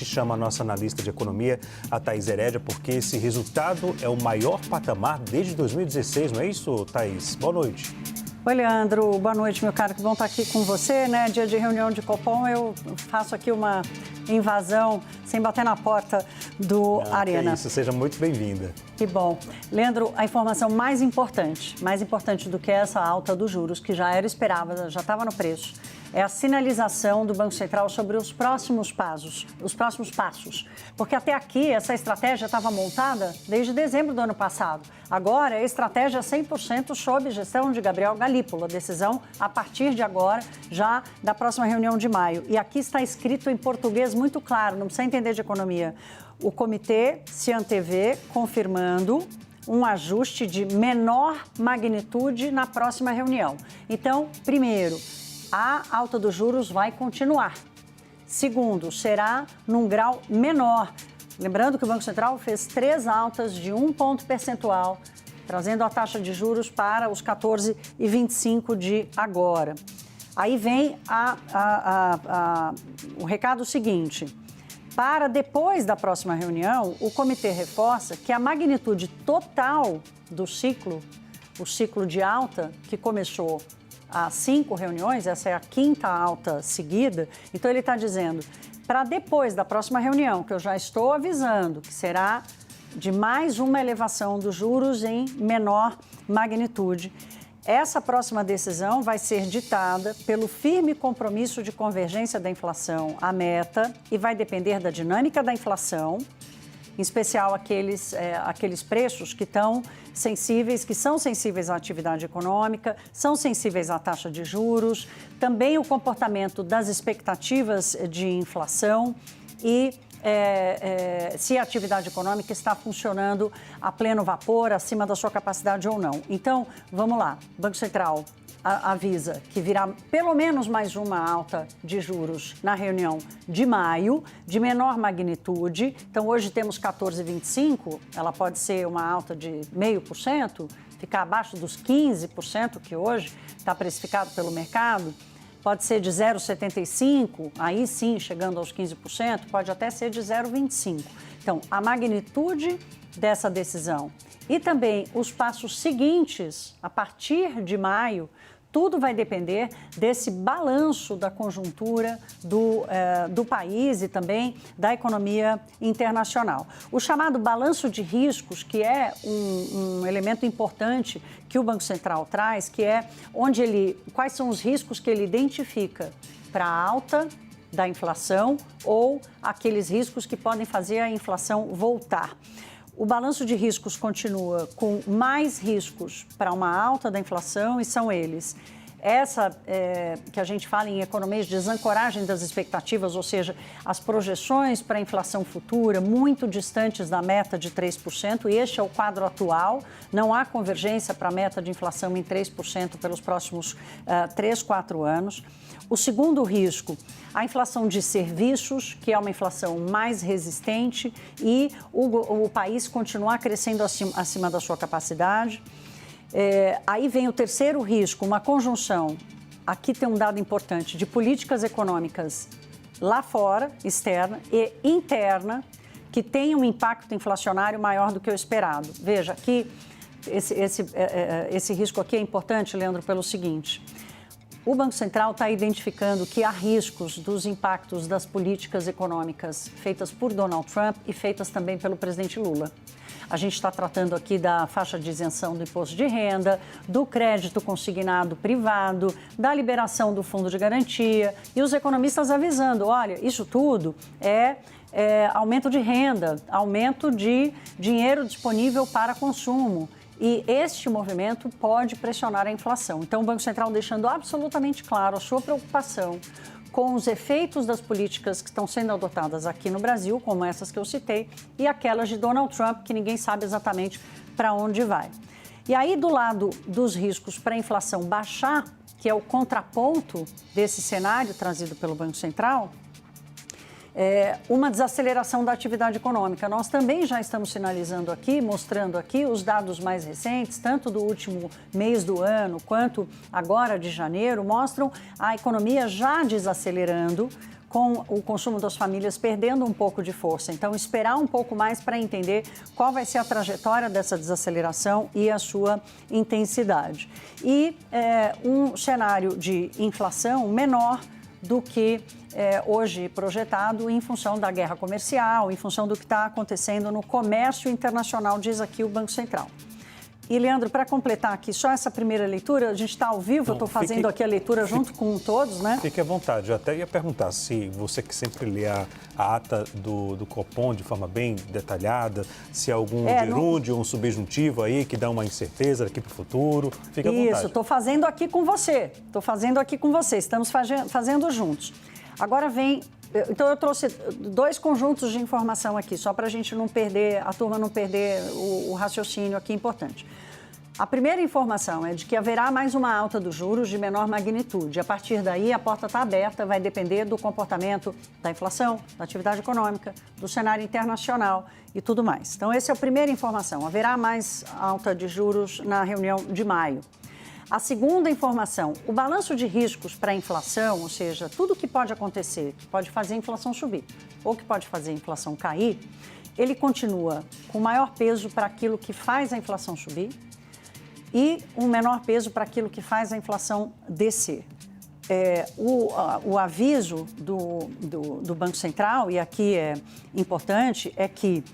gente chama a nossa analista de economia, a Thaís Herédia, porque esse resultado é o maior patamar desde 2016, não é isso, Thaís? Boa noite. Oi, Leandro. Boa noite, meu caro. Que bom estar aqui com você, né? Dia de reunião de Copom, eu faço aqui uma invasão sem bater na porta do Arena. É isso, seja muito bem-vinda. Que bom. Leandro, a informação mais importante do que essa alta dos juros, que já era esperada, já estava no preço, é a sinalização do Banco Central sobre os próximos passos. Porque até aqui essa estratégia estava montada desde dezembro do ano passado. Agora, a estratégia é 100% sob gestão de Gabriel Galípolo. A decisão a partir de agora, já da próxima reunião de maio. E aqui está escrito em português muito claro, não precisa entender de economia. O comitê se antevê confirmando um ajuste de menor magnitude na próxima reunião. Então, primeiro, a alta dos juros vai continuar. Segundo, será num grau menor. Lembrando que o Banco Central fez 3 altas de 1 ponto percentual, trazendo a taxa de juros para os 14,25 de agora. Aí vem o recado seguinte. Para depois da próxima reunião, o comitê reforça que a magnitude total do ciclo, o ciclo de alta, que começou há 5 reuniões, essa é a 5ª alta seguida, então ele está dizendo, para depois da próxima reunião, que eu já estou avisando, que será de mais uma elevação dos juros em menor magnitude, essa próxima decisão vai ser ditada pelo firme compromisso de convergência da inflação à meta e vai depender da dinâmica da inflação, em especial aqueles preços que são sensíveis à atividade econômica, são sensíveis à taxa de juros, também o comportamento das expectativas de inflação e se a atividade econômica está funcionando a pleno vapor, acima da sua capacidade ou não. Então, vamos lá, o Banco Central avisa que virá pelo menos mais uma alta de juros na reunião de maio, de menor magnitude. Então, hoje temos 14,25, ela pode ser uma alta de 0,5%, ficar abaixo dos 15% que hoje está precificado pelo mercado. Pode ser de 0,75, aí sim, chegando aos 15%, pode até ser de 0,25. Então, a magnitude dessa decisão e também os passos seguintes, a partir de maio, tudo vai depender desse balanço da conjuntura do país e também da economia internacional. O chamado balanço de riscos, que é um elemento importante que o Banco Central traz, que é quais são os riscos que ele identifica para a alta da inflação ou aqueles riscos que podem fazer a inflação voltar. O balanço de riscos continua com mais riscos para uma alta da inflação e são eles. Essa que a gente fala em economia de desancoragem das expectativas, ou seja, as projeções para a inflação futura muito distantes da meta de 3%, e este é o quadro atual, não há convergência para a meta de inflação em 3% pelos próximos 3, 4 anos. O segundo risco, a inflação de serviços, que é uma inflação mais resistente e o país continuar crescendo acima da sua capacidade. Aí vem o terceiro risco, uma conjunção, aqui tem um dado importante, de políticas econômicas lá fora, externa e interna, que tem um impacto inflacionário maior do que o esperado. Veja, aqui, esse risco aqui é importante, Leandro, pelo seguinte. O Banco Central está identificando que há riscos dos impactos das políticas econômicas feitas por Donald Trump e feitas também pelo presidente Lula. A gente está tratando aqui da faixa de isenção do imposto de renda, do crédito consignado privado, da liberação do fundo de garantia e os economistas avisando, olha, isso tudo é aumento de renda, aumento de dinheiro disponível para consumo. E este movimento pode pressionar a inflação. Então, o Banco Central deixando absolutamente claro a sua preocupação com os efeitos das políticas que estão sendo adotadas aqui no Brasil, como essas que eu citei, e aquelas de Donald Trump, que ninguém sabe exatamente para onde vai. E aí, do lado dos riscos para a inflação baixar, que é o contraponto desse cenário trazido pelo Banco Central, uma desaceleração da atividade econômica. Nós também já estamos sinalizando aqui, mostrando aqui os dados mais recentes, tanto do último mês do ano quanto agora de janeiro, mostram a economia já desacelerando, com o consumo das famílias perdendo um pouco de força. Então, esperar um pouco mais para entender qual vai ser a trajetória dessa desaceleração e a sua intensidade. E um cenário de inflação menor do que hoje projetado em função da guerra comercial, em função do que está acontecendo no comércio internacional, diz aqui o Banco Central. E, Leandro, para completar aqui só essa primeira leitura, a gente está ao vivo, eu estou fazendo aqui a leitura junto com todos, né? Fique à vontade. Eu até ia perguntar se você que sempre lê a ata do Copom de forma bem detalhada, se há algum gerúndio ou um subjuntivo aí que dá uma incerteza daqui para o futuro. Fique à vontade. Isso, estou fazendo aqui com você. Estamos fazendo juntos. Agora vem... Então, eu trouxe 2 conjuntos de informação aqui, só para a gente não perder, a turma não perder o raciocínio aqui importante. A primeira informação é de que haverá mais uma alta dos juros de menor magnitude. A partir daí, a porta está aberta, vai depender do comportamento da inflação, da atividade econômica, do cenário internacional e tudo mais. Então, essa é a primeira informação. Haverá mais alta de juros na reunião de maio. A segunda informação, o balanço de riscos para a inflação, ou seja, tudo que pode acontecer, que pode fazer a inflação subir ou que pode fazer a inflação cair, ele continua com maior peso para aquilo que faz a inflação subir e um menor peso para aquilo que faz a inflação descer. O aviso do Banco Central, e aqui é importante, é que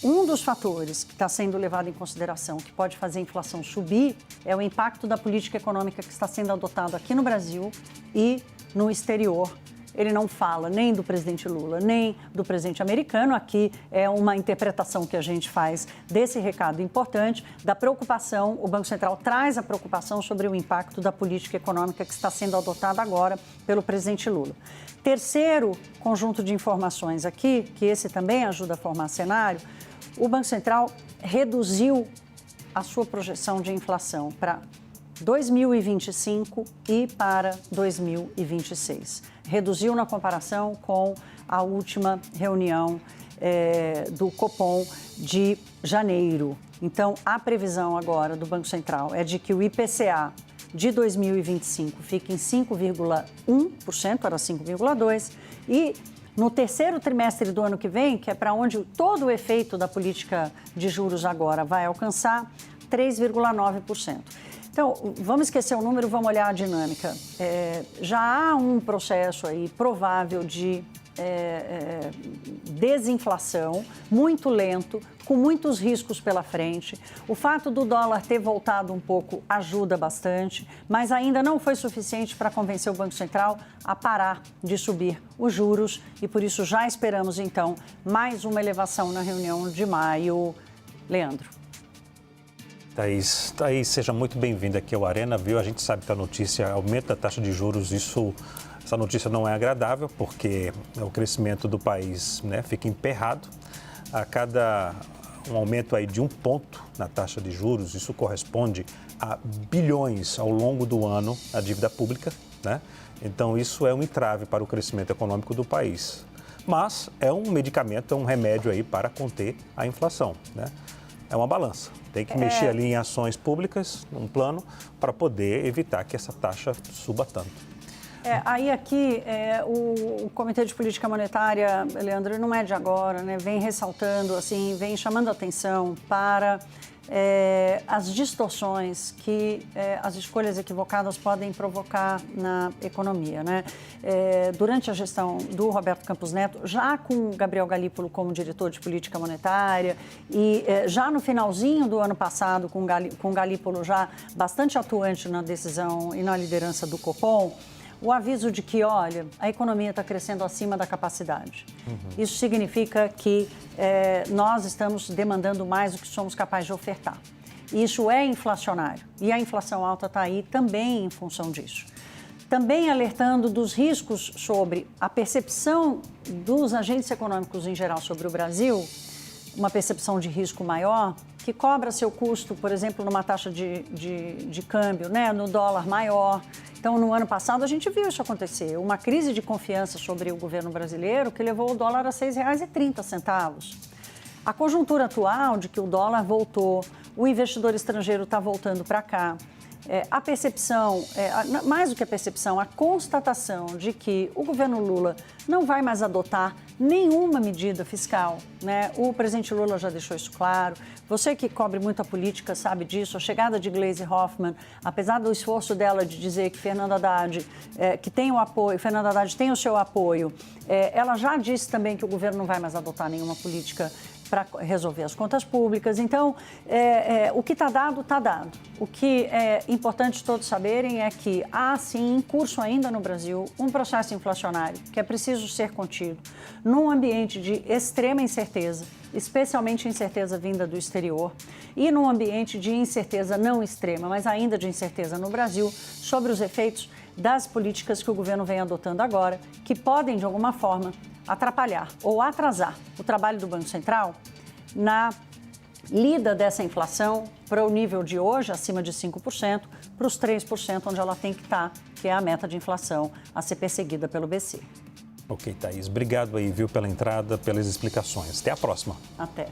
um dos fatores que está sendo levado em consideração que pode fazer a inflação subir é o impacto da política econômica que está sendo adotada aqui no Brasil e no exterior. Ele não fala nem do presidente Lula, nem do presidente americano. Aqui é uma interpretação que a gente faz desse recado importante, da preocupação. O Banco Central traz a preocupação sobre o impacto da política econômica que está sendo adotada agora pelo presidente Lula. Terceiro conjunto de informações aqui, que esse também ajuda a formar cenário, o Banco Central reduziu a sua projeção de inflação para 2025 e para 2026. Reduziu na comparação com a última reunião do Copom de janeiro. Então, a previsão agora do Banco Central é de que o IPCA de 2025 fique em 5,1%, era 5,2%, e no terceiro trimestre do ano que vem, que é para onde todo o efeito da política de juros agora vai alcançar, 3,9%. Então, vamos esquecer o número, vamos olhar a dinâmica. Já há um processo aí provável de desinflação, muito lento, com muitos riscos pela frente. O fato do dólar ter voltado um pouco ajuda bastante, mas ainda não foi suficiente para convencer o Banco Central a parar de subir os juros e por isso já esperamos, então, mais uma elevação na reunião de maio. Leandro. Thaís, seja muito bem-vinda aqui ao Arena, viu? A gente sabe que a notícia aumenta a taxa de juros, essa notícia não é agradável, porque o crescimento do país, né, fica emperrado. A cada um aumento aí de 1 ponto na taxa de juros, isso corresponde a bilhões ao longo do ano na dívida pública, né? Então, isso é um entrave para o crescimento econômico do país. Mas é um medicamento, é um remédio aí para conter a inflação, né? É uma balança. Tem que mexer ali em ações públicas, num plano, para poder evitar que essa taxa suba tanto. Aí aqui, o Comitê de Política Monetária, Leandro, não é de agora, né? Vem ressaltando, assim, vem chamando a atenção para as distorções que as escolhas equivocadas podem provocar na economia, né? Durante a gestão do Roberto Campos Neto, já com Gabriel Galípolo como diretor de política monetária e já no finalzinho do ano passado, com Galípolo já bastante atuante na decisão e na liderança do Copom, o aviso de que, olha, a economia está crescendo acima da capacidade. Isso significa que nós estamos demandando mais do que somos capazes de ofertar. Isso é inflacionário e a inflação alta está aí também em função disso. Também alertando dos riscos sobre a percepção dos agentes econômicos em geral sobre o Brasil, uma percepção de risco maior, que cobra seu custo, por exemplo, numa taxa de câmbio, né, no dólar maior. Então, no ano passado, a gente viu isso acontecer. Uma crise de confiança sobre o governo brasileiro que levou o dólar a R$ 6,30. A conjuntura atual de que o dólar voltou, o investidor estrangeiro está voltando para cá, a percepção, mais do que a percepção, a constatação de que o governo Lula não vai mais adotar nenhuma medida fiscal, né? O presidente Lula já deixou isso claro. Você que cobre muito a política sabe disso. A chegada de Gleisi Hoffmann, apesar do esforço dela de dizer que Fernando Haddad, que tem o apoio, Fernando Haddad tem o seu apoio, ela já disse também que o governo não vai mais adotar nenhuma política para resolver as contas públicas. Então, o que está dado, está dado. O que é importante todos saberem é que há, sim, em curso ainda no Brasil, um processo inflacionário que é preciso ser contido num ambiente de extrema incerteza, especialmente incerteza vinda do exterior, e num ambiente de incerteza não extrema, mas ainda de incerteza no Brasil, sobre os efeitos das políticas que o governo vem adotando agora, que podem, de alguma forma, atrapalhar ou atrasar o trabalho do Banco Central na lida dessa inflação para o nível de hoje, acima de 5%, para os 3%, onde ela tem que estar, que é a meta de inflação a ser perseguida pelo BC. Ok, Thaís. Obrigado aí, viu, pela entrada, pelas explicações. Até a próxima. Até.